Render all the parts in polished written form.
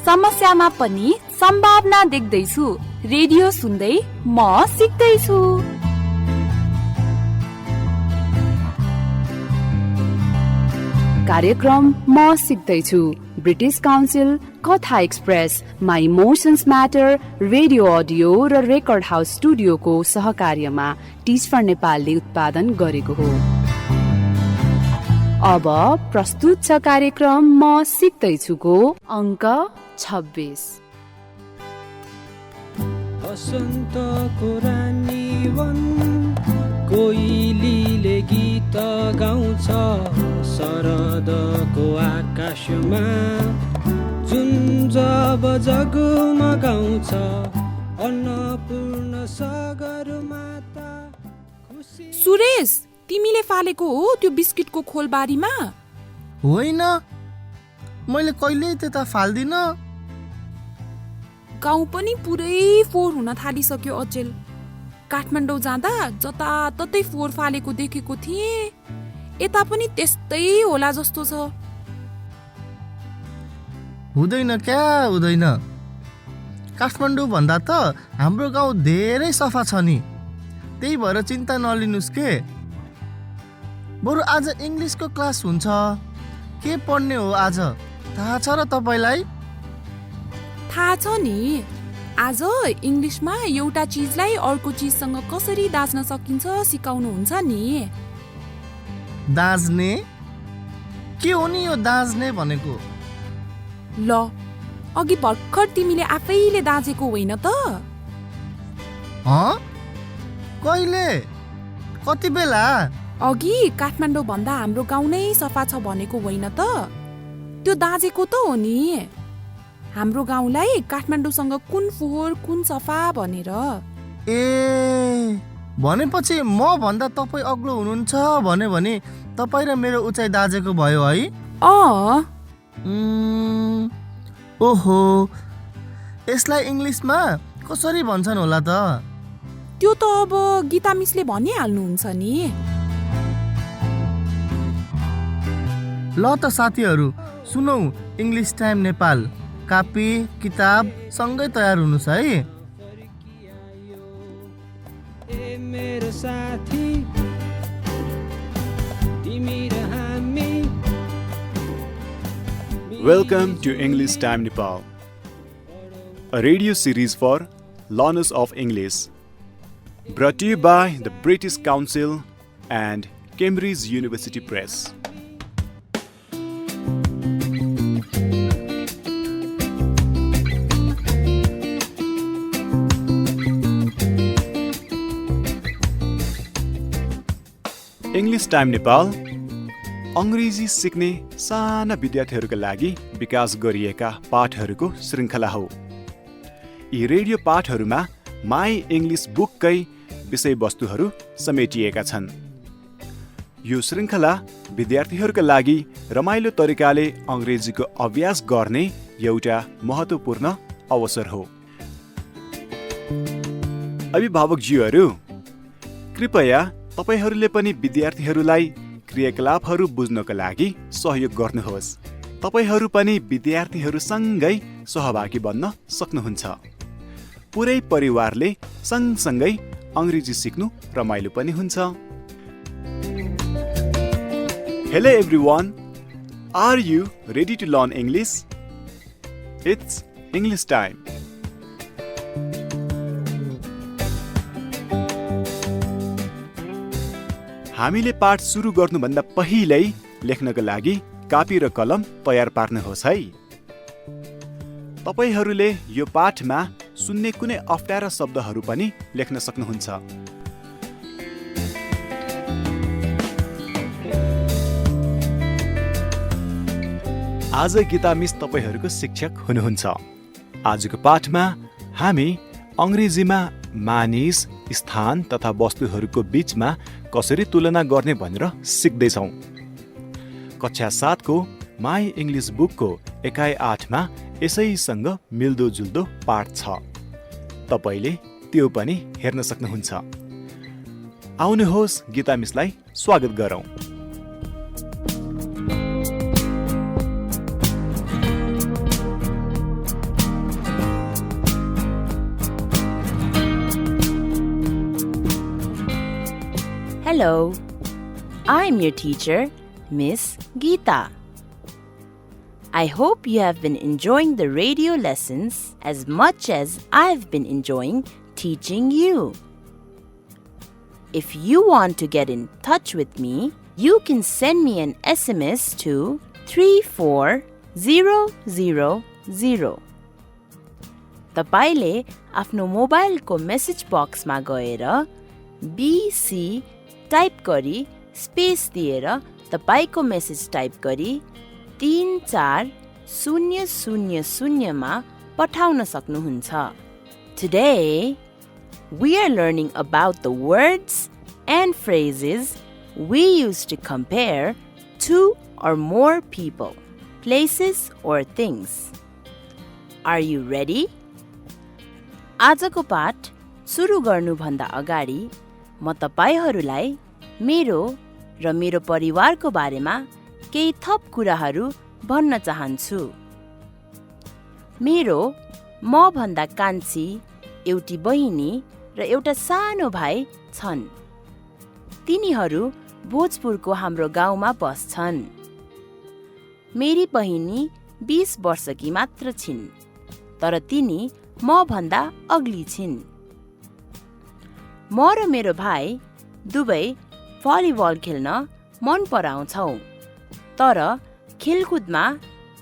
समस्यामा पनि सम्भावना देख्दैछु। रेडियो सुन्दै म सिक्दैछु। कार्यक्रम म सिक्दैछु ब्रिटिश काउन्सिल, कथा express, my emotions matter, radio audio र रेकर्ड हाउस स्टुडियोको सहकार्यमा टिच फर नेपालले उत्पादन गरेको हो। अब प्रस्तुत छ कार्यक्रम म सिक्दैछुको अङ्क 26। बसन्तको रानी वन कोइलीले गीत गाउँछ, शरदको आकाशमा जुन जब जगमगाउँछ, अन्नपूर्ण सगरमाता खुसी। सुरेश, तिमीले फालेको हो त्यो बिस्किटको खोलबारीमा? होइन, मैले कहिल्यै त्यता फाल्दिन। गाउँ पनि पुरै फोहोर हुन थालिसक्यो अचेल। काठमाडौँ जाँदा जताततै फोहोर फालेको देखेको थिएँ। यता पनि त्यस्तै होला जस्तो छ। हुँदैन क्या, हुँदैन। काठमाडौँ भन्दा त हाम्रो गाउँ धेरै सफा छ नि, त्यही भएर चिन्ता नलिनुस् के। बरु आज इङ्ग्लिसको क्लास हुन्छ। के पढ्ने हो आज, थाहा छ र तपाईँलाई? थाहा छ नि, आज इङ्ग्लिसमा एउटा चिजलाई अर्को चिजसँग कसरी दाच्न सकिन्छ सिकाउनुहुन्छ नि। दाँच्ने? के हो नि यो दाँच्ने भनेको? ल, अघि भर्खर तिमीले आफैले दाँचेको होइन त? कहिले? कति बेला? अघि काठमाडौँ भन्दा हाम्रो गाउँ नै सफा छ भनेको होइन त? त्यो दाँचेको त हो नि। हाम्रो गाउँलाई काठमाडौँसँग कुन फोहोर कुन सफा भनेर। ए, भनेपछि म भन्दा तपाईँ अग्लो हुनुहुन्छ भने तपाईँ र मेरो उचाइ दाँजेको भयो है? ओहो, यसलाई इङ्ग्लिसमा कसरी भन्छन् होला त? त्यो त अब गीता मिसले भनिहाल्नुहुन्छ नि। ल त साथीहरू, सुनौ इङ्ग्लिस टाइम नेपाल। कापी किताब सँगै तयार हुनुहोस् है। मेरो साथी तिमी र हामी। Welcome to English Time Nepal, a radio series for learners of English, brought to you by the British Council and Cambridge University Press. English time Nepal अङ्ग्रेजी सिक्ने साना विद्यार्थीहरूका लागि विकास गरिएका पाठहरूको श्रृङ्खला हो। यी रेडियो पाठहरूमा माई इङ्ग्लिस बुककै विषयवस्तुहरू समेटिएका छन्। यो श्रृङ्खला विद्यार्थीहरूका लागि रमाइलो तरिकाले अङ्ग्रेजीको अभ्यास गर्ने एउटा महत्त्वपूर्ण अवसर हो। अभिभावकज्यूहरू, कृपया तपाईहरूले पनि विद्यार्थीहरूलाई क्रियाकलापहरू बुझ्नको लागि सहयोग गर्नुहोस्। तपाईहरू पनि विद्यार्थीहरूसँगै सहभागी बन्न सक्नुहुन्छ। पुरै परिवारले सँगसँगै अङ्ग्रेजी सिक्नु रमाइलो पनि हुन्छ। Hello everyone, are you ready to learn English? It's English time. हामीले पाठ सुरु गर्नुभन्दा पहिल्यै लेख्नका लागि कापी र कलम तयार पार्नुहोस् है। तपाईहरूले यो पाठमा सुन्ने कुनै अप्ठ्यारा शब्दहरू पनि लेख्न सक्नुहुन्छ। आज गीता मिस तपाईहरूको शिक्षक हुनुहुन्छ। आजको पाठमा हामी अङ्ग्रेजीमा मानिस, स्थान तथा वस्तुहरूको बीचमा कसरी तुलना गर्ने भनेर सिक्दैछौँ। कक्षा 7 को माई इङ्ग्लिस बुकको एकाइ 8मा यसैसँग मिल्दोजुल्दो पाठ छ। तपाईले त्यो पनि हेर्न सक्नुहुन्छ। आउनुहोस् गीता मिसलाई स्वागत गरौँ। Hello, I'm your teacher, Miss Geeta. I hope you have been enjoying the radio lessons as much as I've been enjoying teaching you. If you want to get in touch with me, you can send me an SMS to 34000. तपाईले आफ्नो मोबाइलको message बक्समा गएर BC type गरी space दिएर तपाईको message type गरी 34000 मा पठाउन सक्नुहुन्छ. Today, we are learning about the words and phrases we use to compare two or more people, places or things. Are you ready? आजको पाठ सुरु गर्नुभन्दा अगाडि म तपाईहरूलाई मेरो र मेरो परिवारको बारेमा केही थप कुराहरू भन्न चाहन्छु. मेरो म भन्दा कान्छी एउटी बहिनी र एउटा सानो भाइ छन्. तिनीहरू भोजपुरको हाम्रो गाउँमा बस्छन्. मेरी बहिनी 20 वर्षकी मात्र छिन्, तर तिनी म भन्दा अग्ली छिन्. म र मेरो भाइ दुवै भलिबल खेल्न मन पराउँछौ, तर खेलकुदमा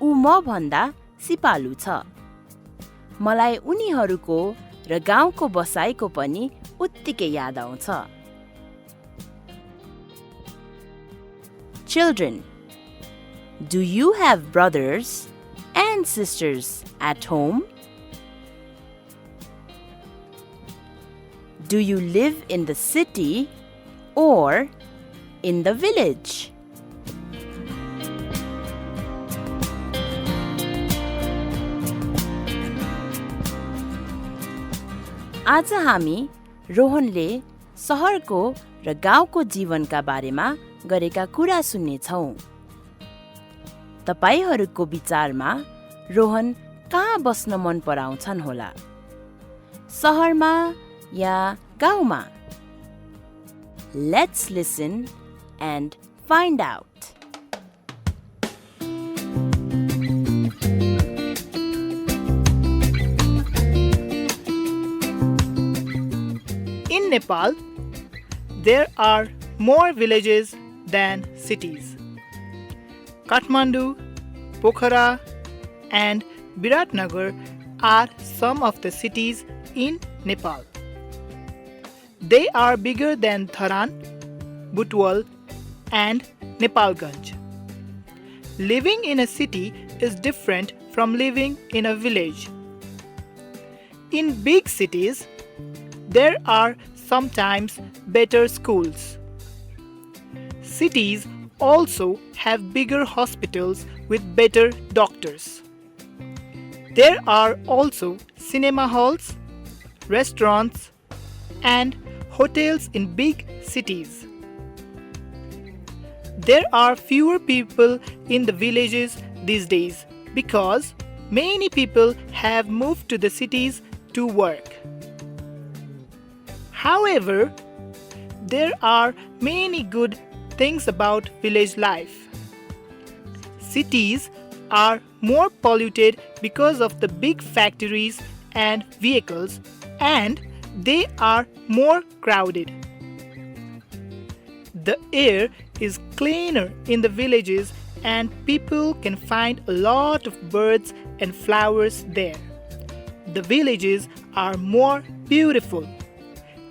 ऊ म भन्दा सिपालु छ. मलाई उनीहरूको र गाउँको बसाइको पनि उत्तिकै याद आउँछ. Children, do you have brothers and sisters at home? Do you live in the city or in the village? आज हामी रोहनले सहरको र गाउँको जीवनका बारेमा गरेका कुरा सुन्नेछौँ. तपाईहरूको विचारमा रोहन कहाँ बस्न मन पराउँछन् होला? सहरमा या गाउँमा? Let's listen and find out. In Nepal, there are more villages than cities. Kathmandu, Pokhara, and Biratnagar are some of the cities in Nepal. They are bigger than Dharan, Butwal, and Nepalganj. Living in a city is different from living in a village. In big cities, there are sometimes better schools. Cities also have bigger hospitals with better doctors. There are also cinema halls, restaurants, and hotels in big cities. There are fewer people in the villages these days because many people have moved to the cities to work. However, there are many good things about village life. Cities are more polluted because of the big factories and vehicles, and they are more crowded. The air is cleaner in the villages and people can find a lot of birds and flowers there. The villages are more beautiful.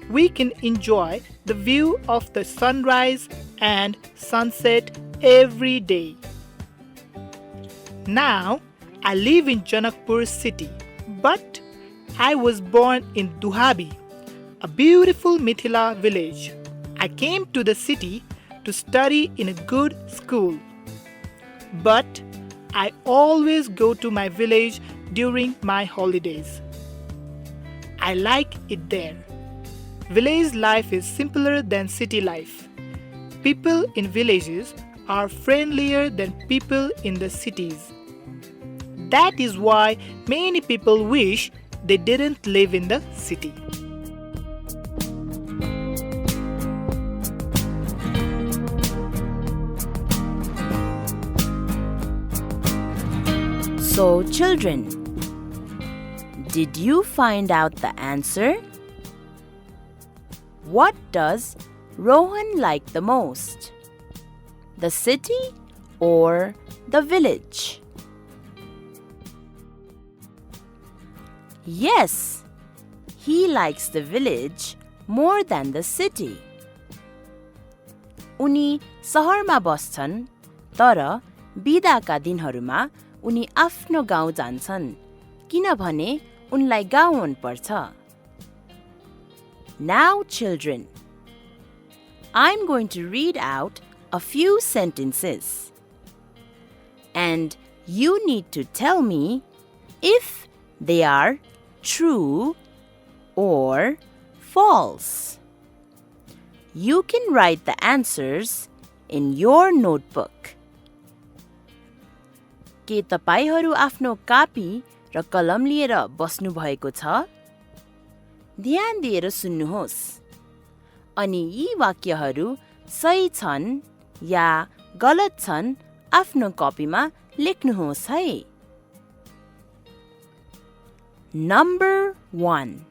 We can enjoy the view of the sunrise and sunset every day. Now, I live in Janakpur city, but I was born in Duhabi, a beautiful Mithila village. I came to the city to study in a good school. But I always go to my village during my holidays. I like it there. Village life is simpler than city life. People in villages are friendlier than people in the cities. That is why many people wish they didn't live in the city. So, children, did you find out the answer? What does Rohan like the most? The city or the village? Yes, he likes the village more than the city. उनी सहरमा बस्छन्, तर बिदाका दिनहरूमा उनी आफ्नो गाउँ जान्छन्, किनभने उनलाई गाउँ मन पर्छ. Now, children, I'm going to read out a few sentences. And you need to tell me if they are true or false. You can write the answers in your notebook. के तपाईहरू आफ्नो कापी र कलम लिएर बस्नु भएको छ? ध्यान दिएर सुन्नुहोस्. अनि यी वाक्यहरू सही छन् या गलत छन् आफ्नो कपीमा लेख्नुहोस् है. Number 1.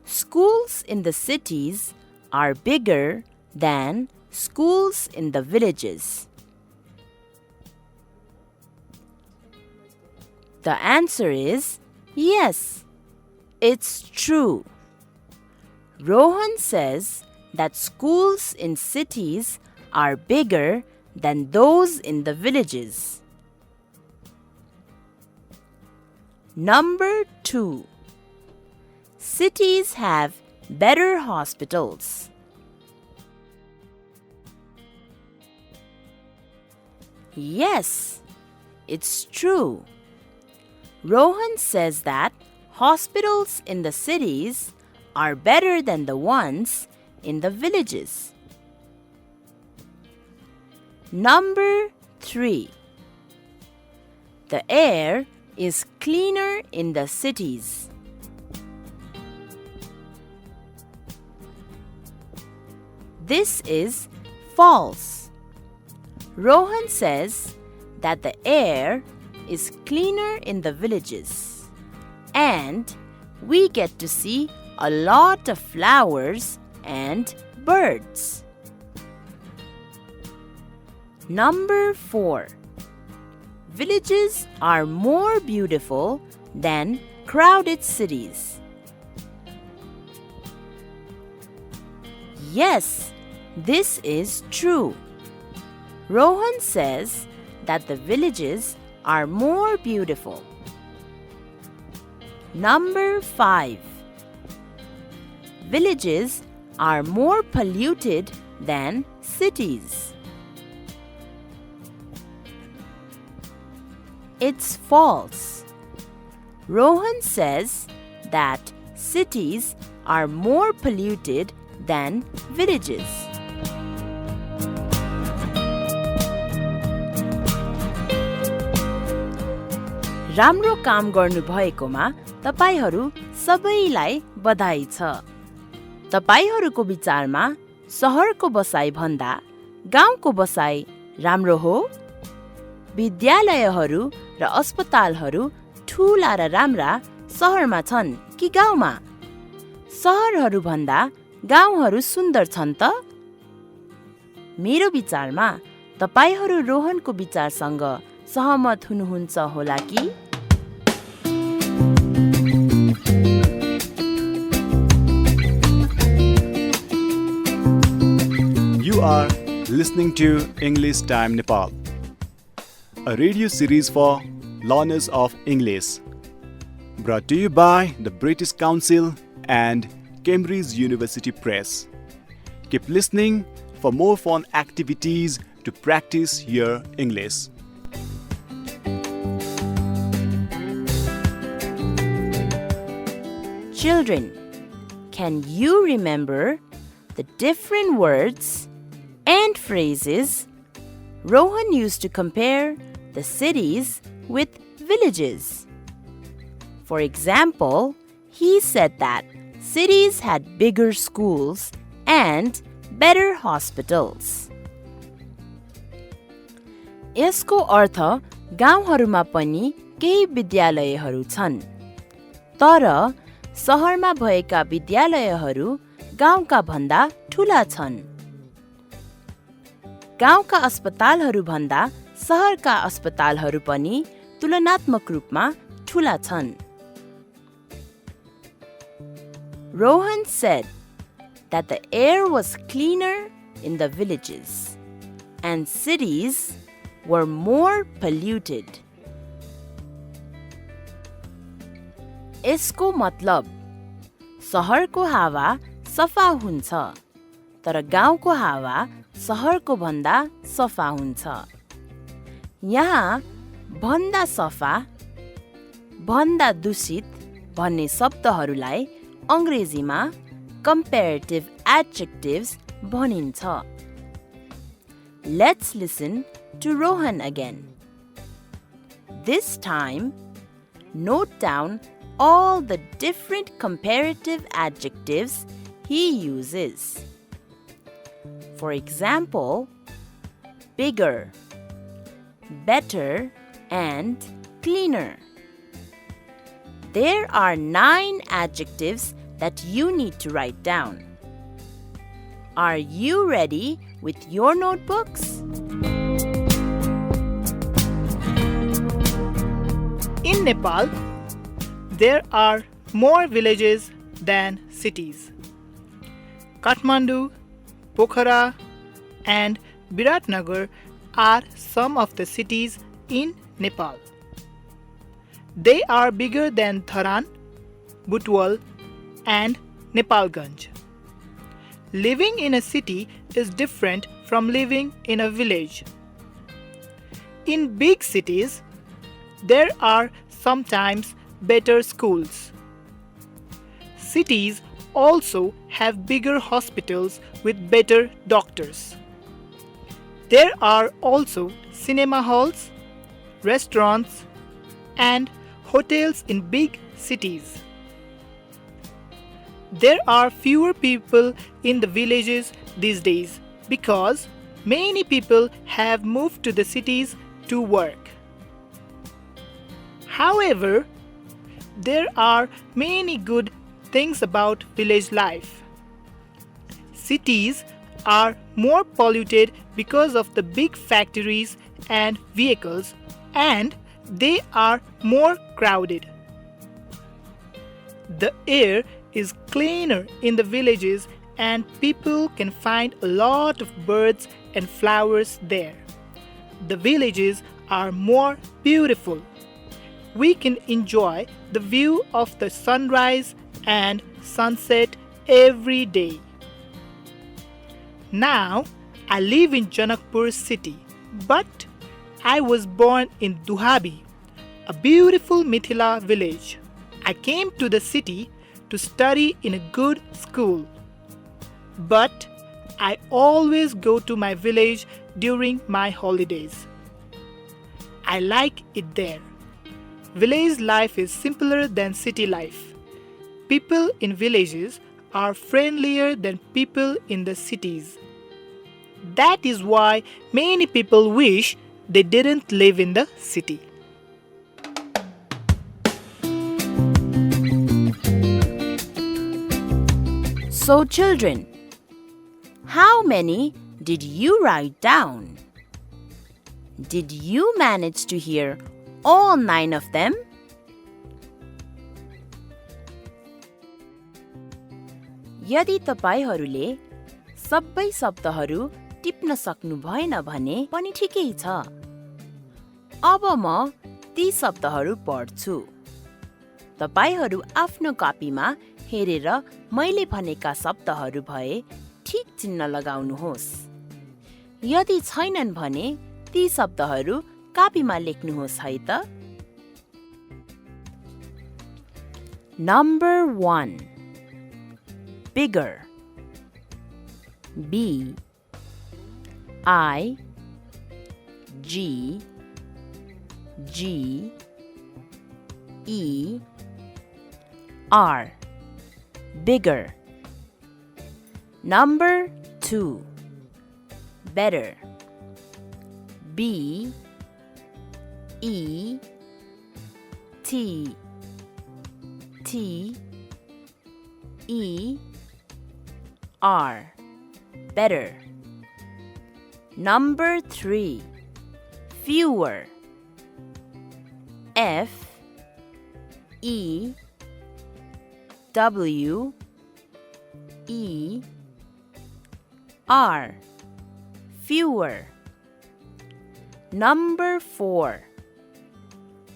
Schools in the cities are bigger than schools in the villages. The answer is yes, it's true. Rohan says that schools in cities are bigger than those in the villages. Number 2. Cities have better hospitals. Yes, it's true. Rohan says that hospitals in the cities are better than the ones in the villages. Number 3. The air is cleaner in the cities. This is false. Rohan says that the air is cleaner in the villages, and we get to see a lot of flowers and birds. Number 4. Villages are more beautiful than crowded cities. Yes, this is true. Rohan says that the villages are more beautiful. Number 5. Villages are more polluted than cities. It's false. Rohan says that cities are more polluted than villages. राम्रो काम गर्नु भएकोमा तपाईहरू सबैलाई बधाई छ. तपाईहरूको विचारमा शहरको बसाइ भन्दा गाउँको बसाइ राम्रो हो? विद्यालयहरू र अस्पतालहरू ठूला र राम्रा शहरमा छन् कि गाउँमा? शहरहरू भन्दा गाउँहरू सुन्दर छन् त? मेरो विचारमा तपाईहरू रोहनको विचारसँग सहमत हुनुहुन्छ होला कि? You are listening to English Time Nepal, a radio series for learners of English, brought to you by the British Council and Cambridge University Press. Keep listening for more fun activities to practice your English. Children, can you remember the different words and phrases Rohan used to compare the cities with villages? For example, he said that cities had bigger schools and better hospitals. यसको अर्थ गाउँहरूमा पनि केही विद्यालयहरू छन्, तर सहरमा भएका विद्यालयहरू गाउँका भन्दा ठूला छन्। गाउँका अस्पतालहरू भन्दा सहरका अस्पतालहरू पनि तुलनात्मक रूपमा ठूला छन्। Rohan said that the air was cleaner in the villages and cities were more polluted. यसको मतलब सहरको हावा सफा हुन्छ, तर गाउँको हावा सहरको भन्दा सफा हुन्छ। यहाँ भन्दा सफा, भन्दा दूषित भन्ने शब्दहरूलाई अंग्रेजीमा comparative adjectives भनिन्छ। Let's listen to Rohan again. This time, note down all the different comparative adjectives he uses. For example, bigger, better, and cleaner. There are 9 adjectives that you need to write down. Are you ready with your notebooks? In Nepal, there are more villages than cities. Kathmandu, Pokhara, and Biratnagar are some of the cities in Nepal. They are bigger than Dharan, Butwal, and Nepalganj. Living in a city is different from living in a village. In big cities, there are sometimes better schools. Cities also have bigger hospitals with better doctors. There are also cinema halls, restaurants, and hotels in big cities. There are fewer people in the villages these days because many people have moved to the cities to work. However, there are many good things about village life. Cities are more polluted because of the big factories and vehicles, and they are more crowded. The air is cleaner in the villages and people can find a lot of birds and flowers there. The villages are more beautiful. We can enjoy the view of the sunrise and sunset every day. Now, I live in Janakpur city, but I was born in Duhabi, a beautiful Mithila village. I came to the city to study in a good school. But I always go to my village during my holidays. I like it there. Village life is simpler than city life. People in villages are friendlier than people in the cities. That is why many people wish they didn't live in the city. So children, how many did you write down? Did you manage to hear all 9 of them? यदि तपाईहरूले सबै शब्दहरू टिप्न सक्नु भएन भने पनि ठिकै छ। अब म ती शब्दहरू पढ्छु। तपाईहरू आफ्नो कपीमा हेरेर मैले भनेका शब्दहरू भए ठिक चिन्ह लगाउनुहोस्। यदि छैनन् भने ती शब्दहरू कपीमा लेख्नुहोस् है त। Number 1. Bigger. B I G G E R. Bigger. Number 2. Better. B E T E R. Better. Number 3. Fewer. F E W E R. Fewer. Number 4.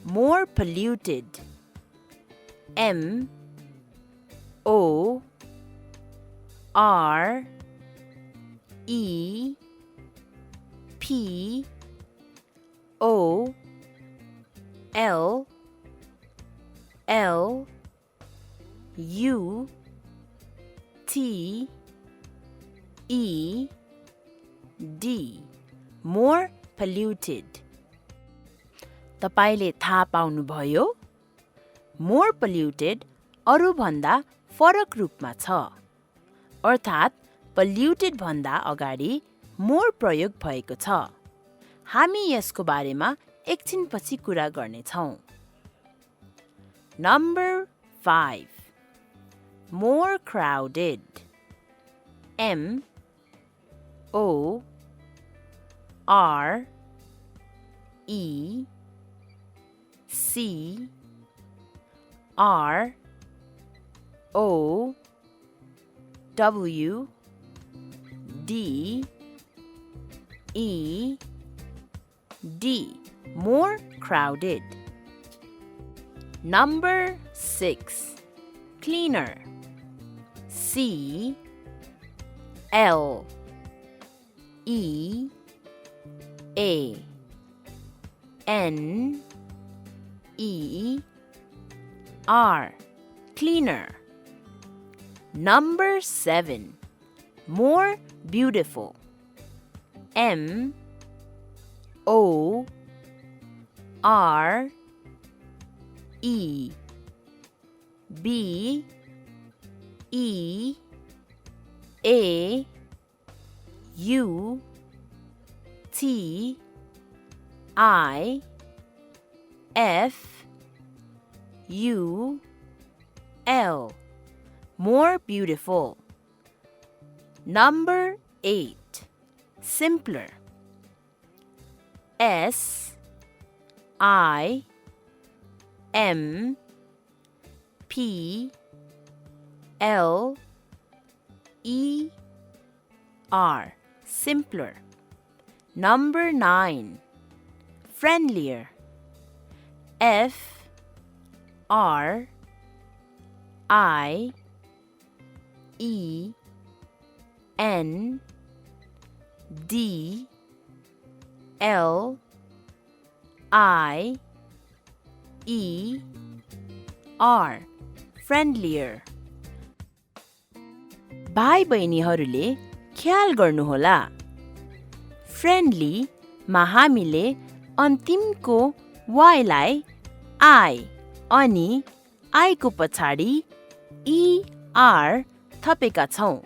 More polluted. M O R E P O L L U T E D. More polluted. तपाईले थाहा पाउनुभयो? More polluted अरूभन्दा फरक रूपमा छ, अर्थात् polluted भन्दा अगाडि more प्रयोग भएको छ। हामी यसको बारेमा एकछिनपछि कुरा गर्नेछौँ। Number 5. More crowded. M O R E C R O W D E D. More crowded. Number 6. Cleaner. C L E A N E R. Cleaner. Number 7. More beautiful. M O R E B E A U T I F U L. More beautiful. Number 8. Simpler. S I M P L E R. Simpler. Number 9. Friendlier. F R I E N D L I E R. Friendlier. भाइ बहिनीहरूले ख्याल गर्नुहोला, friendly मा हामीले अन्तिमको y लाई I अनि I को पछाडि ER थपेका छौं।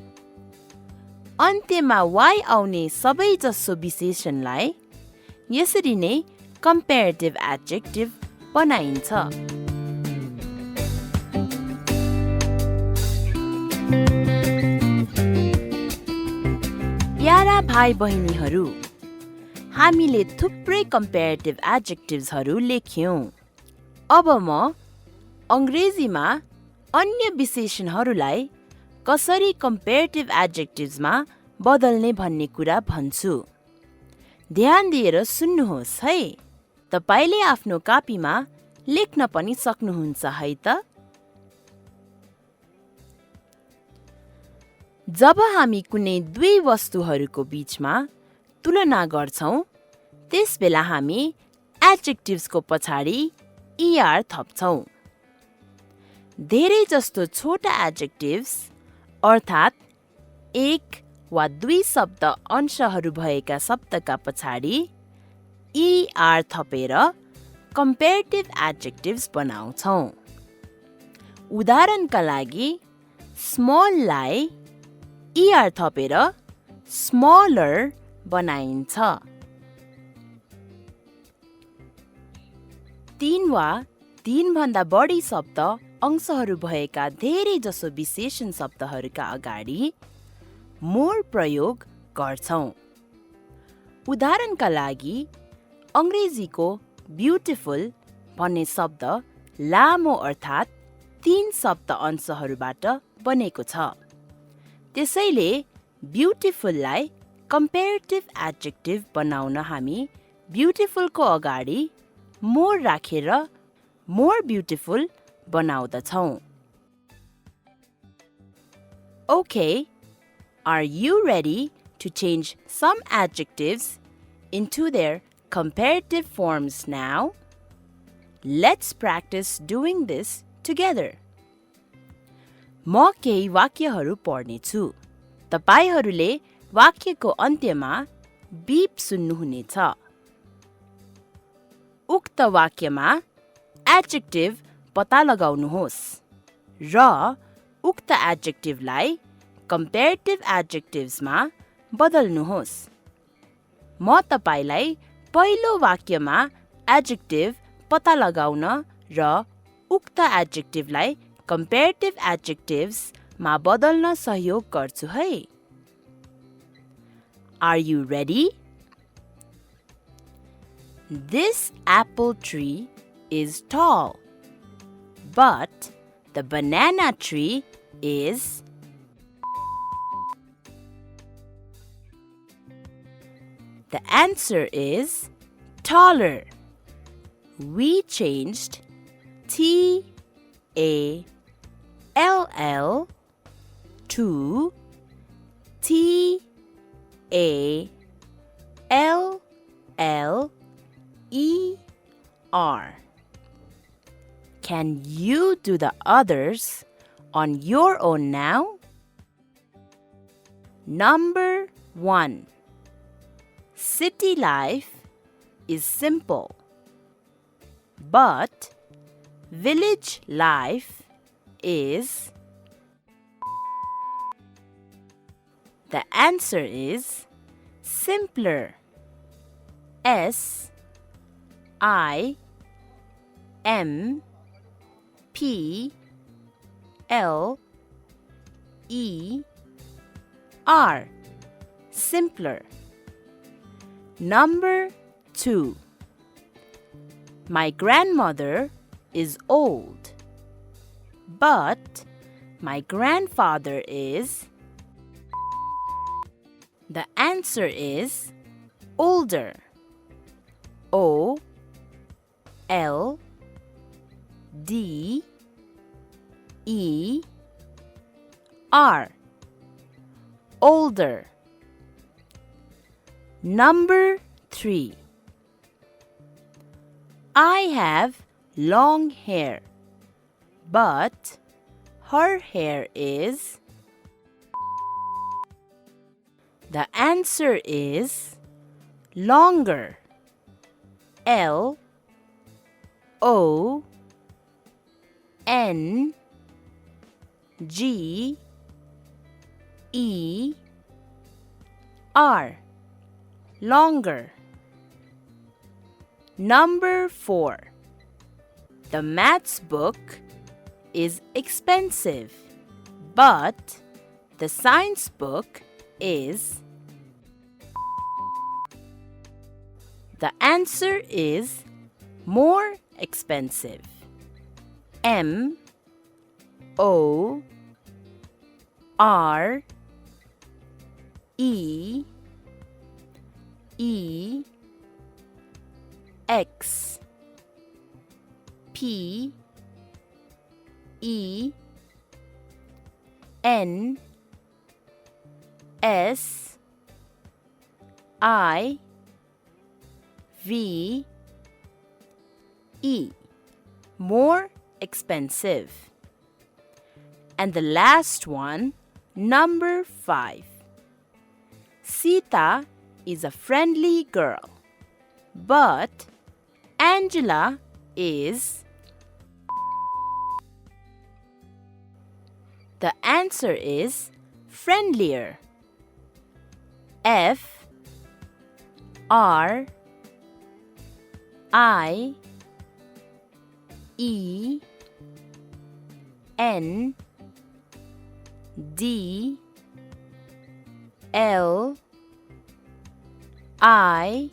अन्त्यमा y आउने सबै जसो विशेषणलाई यसरी नै कम्पेरेटिभ एडजेक्टिभ बनाइन्छ। प्यारा भाइ बहिनीहरू, हामीले थुप्रै कम्पेरेटिभ एडजेक्टिभ्सहरू लेख्यौं। अब म अंग्रेजीमा अन्य विशेषणहरूलाई कसरी कम्पेरेटिभ एडजेक्टिभ्समा बदल्ने भन्ने कुरा भन्छु। ध्यान दिएर सुन्नुहोस् है। तपाईले आफ्नो कापीमा लेख्न पनि सक्नुहुन्छ है त। जब हामी कुनै दुई वस्तुहरूको बीचमा तुलना गर्छौं, त्यसबेला हामी एडजेक्टिभ्सको पछाडि ER थप्छौं। धेरै जस्तो छोटा एडजेक्टिभ्स अर्थात् एक वा दुई शब्द अंशहरू भएका शब्दका पछाडि ER थपेर कम्पेरेटिभ एडजेक्टिभ्स बनाउँछौं। उदाहरणका लागि स्मललाई ER थपेर स्मलर बनाइन्छ। 3 वा तीनभन्दा बढी शब्द अंशहरू भएका धेरै जसो विशेषण शब्दहरूका अगाडि मोर प्रयोग गर्छौं। उदाहरणका लागि अंग्रेजीको ब्युटिफुल भन्ने शब्द लामो अर्थात् 3 शब्द अंशहरूबाट बनेको छ। त्यसैले ब्युटिफुललाई कम्पेरेटिभ एडजेक्टिभ बनाउन हामी ब्युटिफुलको अगाडि मोर राखेर मोर ब्युटिफुल बनाउँदछौं। Okay, are you ready to change some adjectives into their comparative forms now? Let's practice doing this together. म केही वाक्यहरू पढ्नेछु। तपाईहरूले वाक्यको अन्त्यमा बीप सुन्नुहुनेछ। उक्त वाक्यमा एडजेक्टिभ पत्ता लगाउनुहोस् र उक्त एडजेक्टिभलाई कम्पेरेटिभ एडजेक्टिभ्समा बदल्नुहोस्। म तपाईलाई पहिलो वाक्यमा एडजेक्टिभ पत्ता लगाउन र उक्त एडजेक्टिभलाई कम्पेरेटिभ एडजेक्टिभ्समा बदल्न सहयोग गर्छु है। Are you ready? This apple tree is tall, but the banana tree is The answer is taller. We changed T-A-L-L to T-A-L-L-E-R. Can you do the others on your own now? Number 1. City life is simple, but village life is. The answer is simpler. S-I-M-P-L-E-R. Simpler. Number 2. My grandmother is old, but my grandfather is. The answer is older. O-L-D-E-R. Older. Number 3. I have long hair, but her hair is. The answer is longer. L-O-N-G-E-R. Longer. Number 4. The maths book is expensive, but the science book is. The answer is more expensive. M-O-R-E-E-X-P-E-N-S-I-V-E. More expensive. And the last one, number 5. Sita is a friendly girl, but Angela is. The answer is friendlier. F R I E N D L I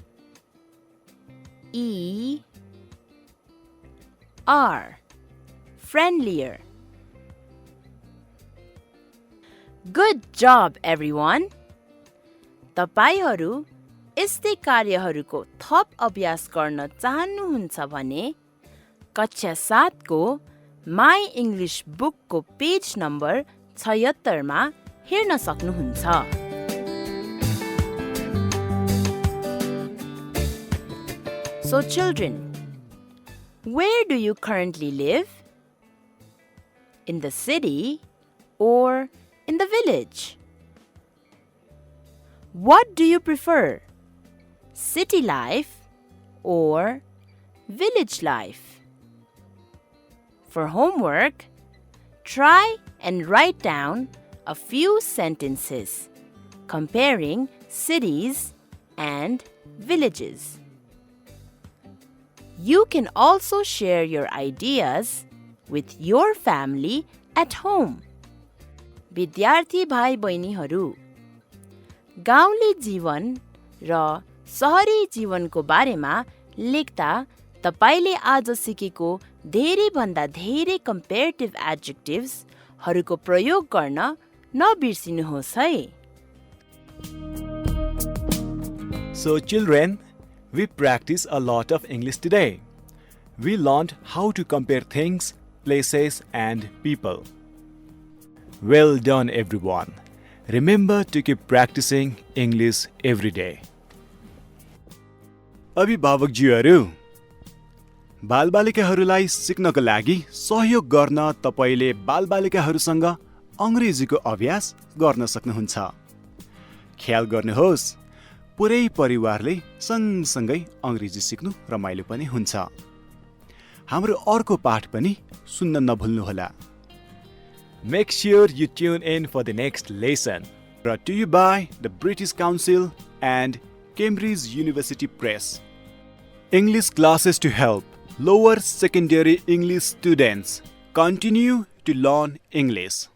E R. Friendlier. Good job, everyone! तपाईहरू यस्तै कार्यहरूको थप अभ्यास गर्न चाहनुहुन्छ भने कक्षा 7 को माई इङ्ग्लिस बुकको पेज नम्बर 76 मा हेर्न सक्नुहुन्छ। So children, where do you currently live? In the city or in the village? What do you prefer? City life or village life? For homework, try and write down a few sentences comparing cities and villages. You can also share your ideas with your family at home. विद्यार्थी भाइ बहिनीहरू, गाउँले जीवन र सहरी जीवनको बारेमा लेख्दा तपाईले आज सिकेको धेरै भन्दा धेरै कम्पेरेटिभ एडजेक्टिभ्सहरूको प्रयोग गर्न नबिर्सिनुहोस् है। So children, we practiced a lot of English today. We learned how to compare things, places and people. Well done everyone. Remember to keep practicing English every day. अभिभावकज्यूहरू, बालबालिकाहरूलाई सिक्नको लागि सहयोग गर्न तपाईले बालबालिकाहरूसँग अंग्रेजीको अभ्यास गर्न सक्नुहुन्छ। ख्याल गर्नुहोस्, पुरै परिवारले सँगसँगै अंग्रेजी सिक्नु रमाइलो पनि हुन्छ। हाम्रो अर्को पाठ पनि सुन्न नभुल्नुहोला। Make sure you tune in for the next lesson. Brought to you by the British Council and Cambridge University Press. English classes to help lower secondary English students continue to learn English.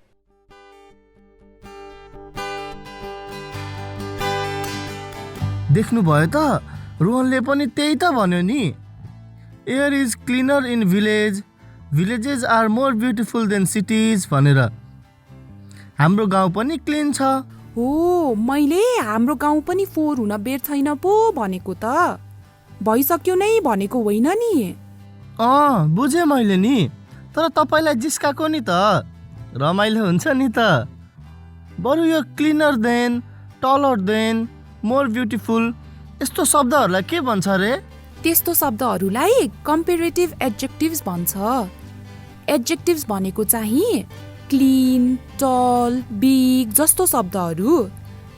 देख्नुभयो त, रोहनले पनि त्यही त भन्यो नि। Air is cleaner in village, villages are more beautiful than cities भनेर। हाम्रो गाउँ पनि क्लिन छ। हो, मैले हाम्रो गाउँ पनि फोहोर हुन बेर छैन पो भनेको त। भइसक्यो नै भनेको होइन नि। बुझेँ मैले नि, तर तपाईलाई जिस्काको नि त। रमाइलो हुन्छ नि त। बरु यो cleaner than, taller than, more beautiful यस्तो शब्दहरूलाई के भन्छ रे? त्यस्तो शब्दहरूलाई कम्पेरेटिभ एडजेक्टिभ्स भन्छ। एडजेक्टिभ्स भनेको चाहिँ क्लिन, टल, बिग जस्तो शब्दहरू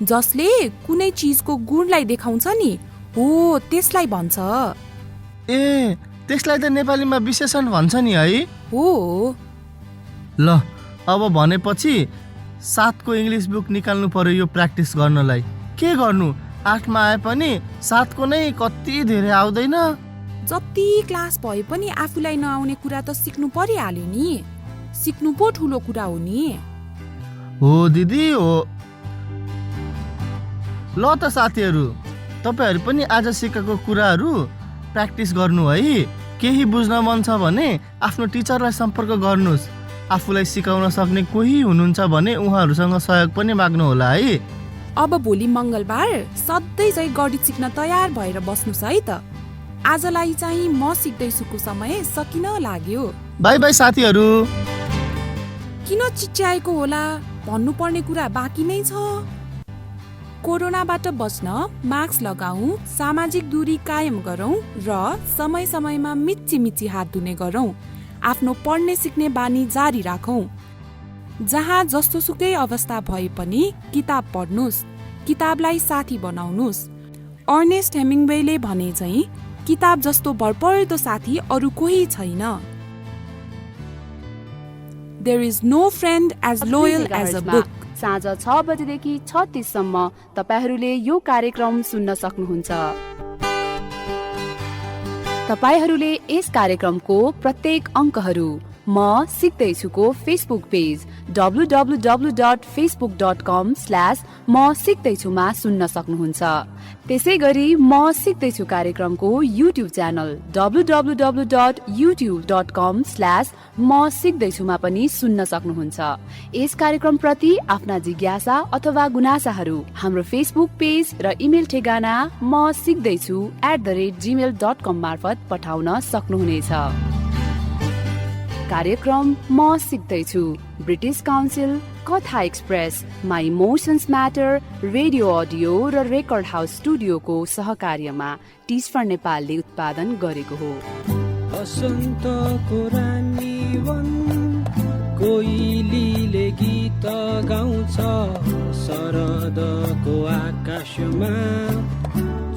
जसले कुनै चीजको गुणलाई देखाउँछ नि, हो त्यसलाई भन्छ। ए, त्यसलाई त नेपालीमा विशेषण भन्छ नि है? हो। ल, अब भनेपछि 7 को इङ्ग्लिस बुक निकाल्नु पर्यो यो प्र्याक्टिस गर्नलाई। के गर्नु, 8 मा आए पनि 7 को नै कति धेरै आउँदैन। जति क्लास भए पनि आफूलाई नआउने कुरा त सिक्नु परिहाल्यो नि। सिक्नु पो ठुलो कुरा हो नि। हो दिदी हो। ल त साथीहरू, तपाईहरु पनि आज सिकेको कुराहरू प्र्याक्टिस गर्नु है। केही बुझ्न मन छ भने आफ्नो टिचरलाई सम्पर्क गर्नुस्। आफूलाई सिकाउन सक्ने कोही हुनुहुन्छ भने उहाँहरूसँग सहयोग पनि माग्नु होला है। अब भोलि मंगलबार सधैँ चाहिँ गणित सिक्न तयार भएर बस्नुस् है त। आजलाई चाहिँ म सिक्दैछुको समय सकिन लाग्यो। बाइ बाइ साथीहरू। किन चिच्याएको होला? भन्नुपर्ने कुरा बाँकी नै छ। कोरोनाबाट बच्न मास्क लगाऊ, सामाजिक दूरी कायम गरौँ र समय समयमा मिच्ची हात धुने गरौँ। आफ्नो पढ्ने सिक्ने बानी जारी राखौँ। जहाँ जस्तो सुकै अवस्था भए पनि किताब पढ्नुस्, किताबलाई साथी बनाउनुस्। अर्नेस्ट हेमिङवेले भने चाहिँ किताब जस्तो भरपर्दो साथी अरू कोही छैन। There is no friend as loyal as a book. साँझ 6 बजेदेखि 36 सम्म तपाईहरूले यो कार्यक्रम सुन्न सक्नुहुन्छ। तपाईहरूले यस कार्यक्रमको प्रत्येक अङ्कहरू म सिक्दैछुको फेसबुक पेज www.facebook.com/म सिक्दैछुमा सुन्न सक्नुहुन्छ। त्यसै गरी म सिक्दैछु कार्यक्रमको युट्युब च्यानल www.youtube.com/म सिक्दैछुमा पनि सुन्न सक्नुहुन्छ। यस कार्यक्रम प्रति आफ्ना जिज्ञासा अथवा गुनासाहरू हाम्रो फेसबुक पेज र इमेल ठेगाना म सिक्दैछु @gmail.com मार्फत पठाउन सक्नुहुनेछ। कार्यक्रम म सिक्दैछु ब्रिटिश काउन्सिल, कथा express, my emotions matter, radio audio र रेकर्ड हाउस स्टुडियोको सहकार्यमा टिस्फर नेपालले उत्पादन गरेको हो। बसन्तको रानी वन कोइलीले गीत गाउँछ, शरदको आकाशमा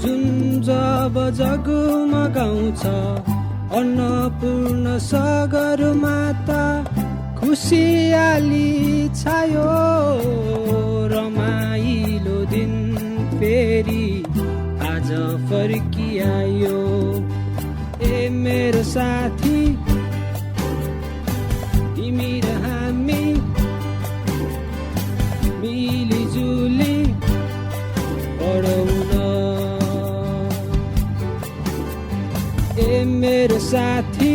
जुन जब जगमगाउँछ, अन्नपूर्ण सगरमाता खुसियाली छायो, रमाइलो दिन फेरि आज फर्किआयो। ए मेरो साथी तिमी र हामी मिलिजुली पढौँ न। ए मेरो साथी